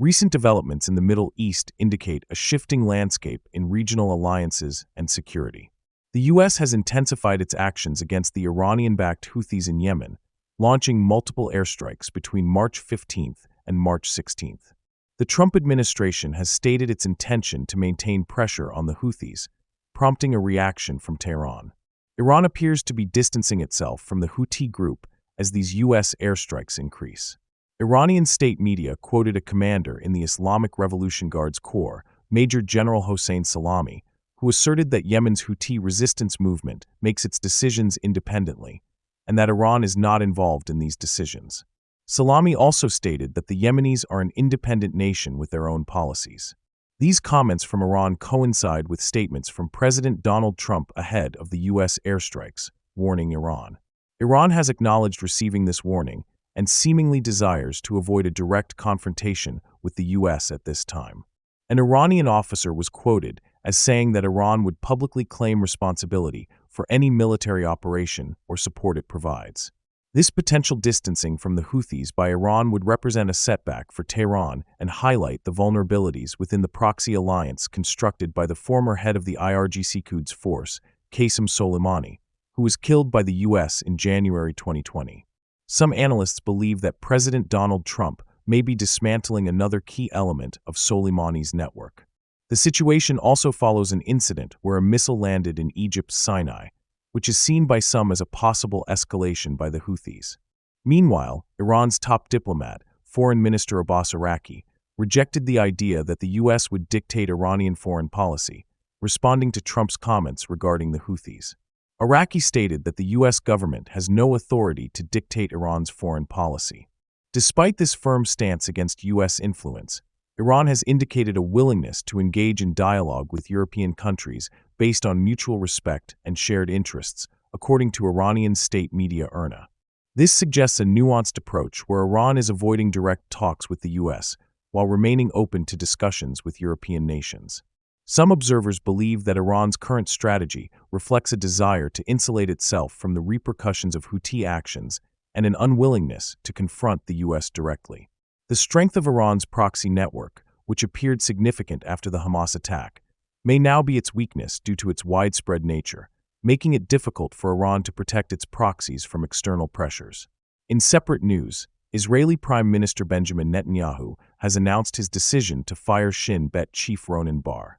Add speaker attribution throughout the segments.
Speaker 1: Recent developments in the Middle East indicate a shifting landscape in regional alliances and security. The U.S. has intensified its actions against the Iranian-backed Houthis in Yemen, launching multiple airstrikes between March 15th and March 16th. The Trump administration has stated its intention to maintain pressure on the Houthis, prompting a reaction from Tehran. Iran appears to be distancing itself from the Houthi group as these U.S. airstrikes increase. Iranian state media quoted a commander in the Islamic Revolution Guards Corps, Major General Hossein Salami, who asserted that Yemen's Houthi resistance movement makes its decisions independently, and that Iran is not involved in these decisions. Salami also stated that the Yemenis are an independent nation with their own policies. These comments from Iran coincide with statements from President Donald Trump ahead of the U.S. airstrikes, warning Iran. Iran has acknowledged receiving this warning and seemingly desires to avoid a direct confrontation with the U.S. at this time. An Iranian officer was quoted as saying that Iran would publicly claim responsibility for any military operation or support it provides. This potential distancing from the Houthis by Iran would represent a setback for Tehran and highlight the vulnerabilities within the proxy alliance constructed by the former head of the IRGC Quds force, Qasem Soleimani, who was killed by the U.S. in January 2020. Some analysts believe that President Donald Trump may be dismantling another key element of Soleimani's network. The situation also follows an incident where a missile landed in Egypt's Sinai, which is seen by some as a possible escalation by the Houthis. Meanwhile, Iran's top diplomat, Foreign Minister Abbas Araqi, rejected the idea that the U.S. would dictate Iranian foreign policy, responding to Trump's comments regarding the Houthis. Araqi stated that the U.S. government has no authority to dictate Iran's foreign policy. Despite this firm stance against U.S. influence, Iran has indicated a willingness to engage in dialogue with European countries based on mutual respect and shared interests, according to Iranian state media IRNA. This suggests a nuanced approach where Iran is avoiding direct talks with the U.S. while remaining open to discussions with European nations. Some observers believe that Iran's current strategy reflects a desire to insulate itself from the repercussions of Houthi actions and an unwillingness to confront the U.S. directly. The strength of Iran's proxy network, which appeared significant after the Hamas attack, may now be its weakness due to its widespread nature, making it difficult for Iran to protect its proxies from external pressures. In separate news, Israeli Prime Minister Benjamin Netanyahu has announced his decision to fire Shin Bet chief Ronen Bar.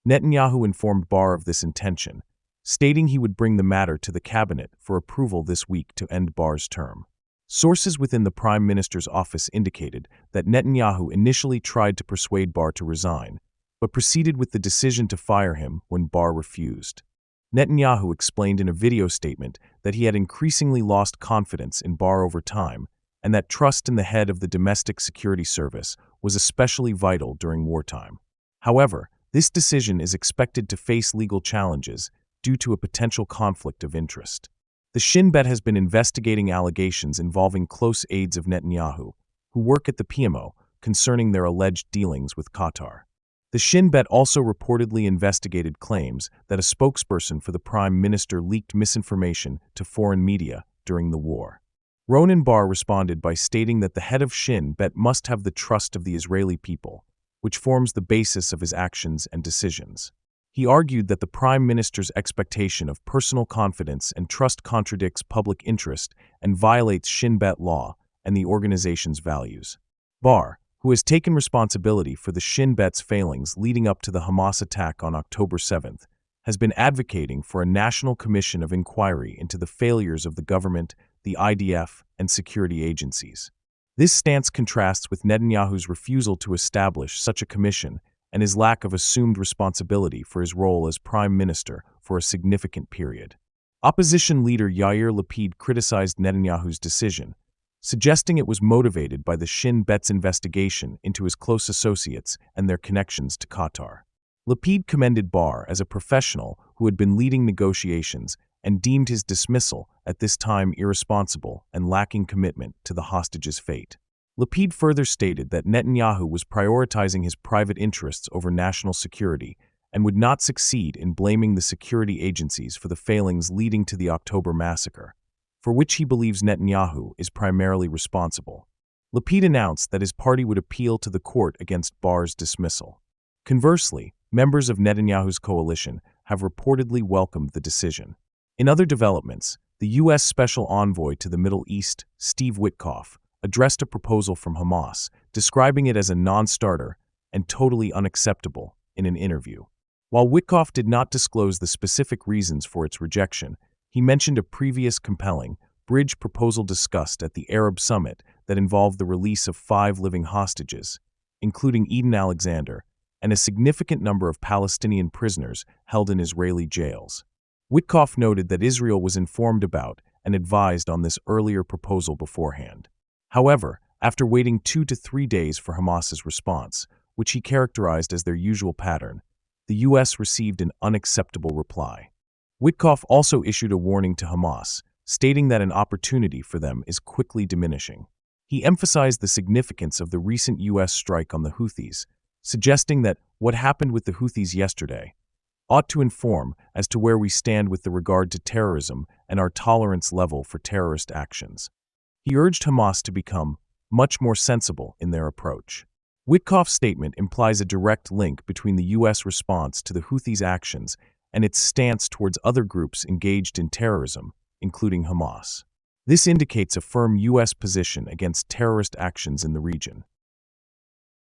Speaker 1: Netanyahu informed Bar of this intention, stating he would bring the matter to the cabinet for approval this week to end Bar's term. Sources within the Prime Minister's office indicated that Netanyahu initially tried to persuade Bar to resign, but proceeded with the decision to fire him when Bar refused. Netanyahu explained in a video statement that he had increasingly lost confidence in Bar over time and that trust in the head of the domestic security service was especially vital during wartime. However, this decision is expected to face legal challenges due to a potential conflict of interest. The Shin Bet has been investigating allegations involving close aides of Netanyahu, who work at the PMO, concerning their alleged dealings with Qatar. The Shin Bet also reportedly investigated claims that a spokesperson for the Prime Minister leaked misinformation to foreign media during the war. Ronen Bar responded by stating that the head of Shin Bet must have the trust of the Israeli people, which forms the basis of his actions and decisions. He argued that the Prime Minister's expectation of personal confidence and trust contradicts public interest and violates Shin Bet law and the organization's values. Bar, who has taken responsibility for the Shin Bet's failings leading up to the Hamas attack on October 7th, has been advocating for a national commission of inquiry into the failures of the government, the IDF, and security agencies. This stance contrasts with Netanyahu's refusal to establish such a commission and his lack of assumed responsibility for his role as prime minister for a significant period. Opposition leader Yair Lapid criticized Netanyahu's decision, suggesting it was motivated by the Shin Bet's investigation into his close associates and their connections to Qatar. Lapid commended Bar as a professional who had been leading negotiations and deemed his dismissal at this time irresponsible and lacking commitment to the hostages' fate. Lapid further stated that Netanyahu was prioritizing his private interests over national security and would not succeed in blaming the security agencies for the failings leading to the October massacre, for which he believes Netanyahu is primarily responsible. Lapid announced that his party would appeal to the court against Barr's dismissal. Conversely, members of Netanyahu's coalition have reportedly welcomed the decision. In other developments, the U.S. Special Envoy to the Middle East, Steve Witkoff, addressed a proposal from Hamas, describing it as a non-starter and totally unacceptable in an interview. While Witkoff did not disclose the specific reasons for its rejection, he mentioned a previous compelling bridge proposal discussed at the Arab Summit that involved the release of 5 living hostages, including Eden Alexander, and a significant number of Palestinian prisoners held in Israeli jails. Witkoff noted that Israel was informed about and advised on this earlier proposal beforehand. However, after waiting 2 to 3 days for Hamas's response, which he characterized as their usual pattern, the U.S. received an unacceptable reply. Witkoff also issued a warning to Hamas, stating that an opportunity for them is quickly diminishing. He emphasized the significance of the recent U.S. strike on the Houthis, suggesting that what happened with the Houthis yesterday ought to inform as to where we stand with regard to terrorism and our tolerance level for terrorist actions. He urged Hamas to become much more sensible in their approach. Witkoff's statement implies a direct link between the U.S. response to the Houthis' actions and its stance towards other groups engaged in terrorism, including Hamas. This indicates a firm U.S. position against terrorist actions in the region.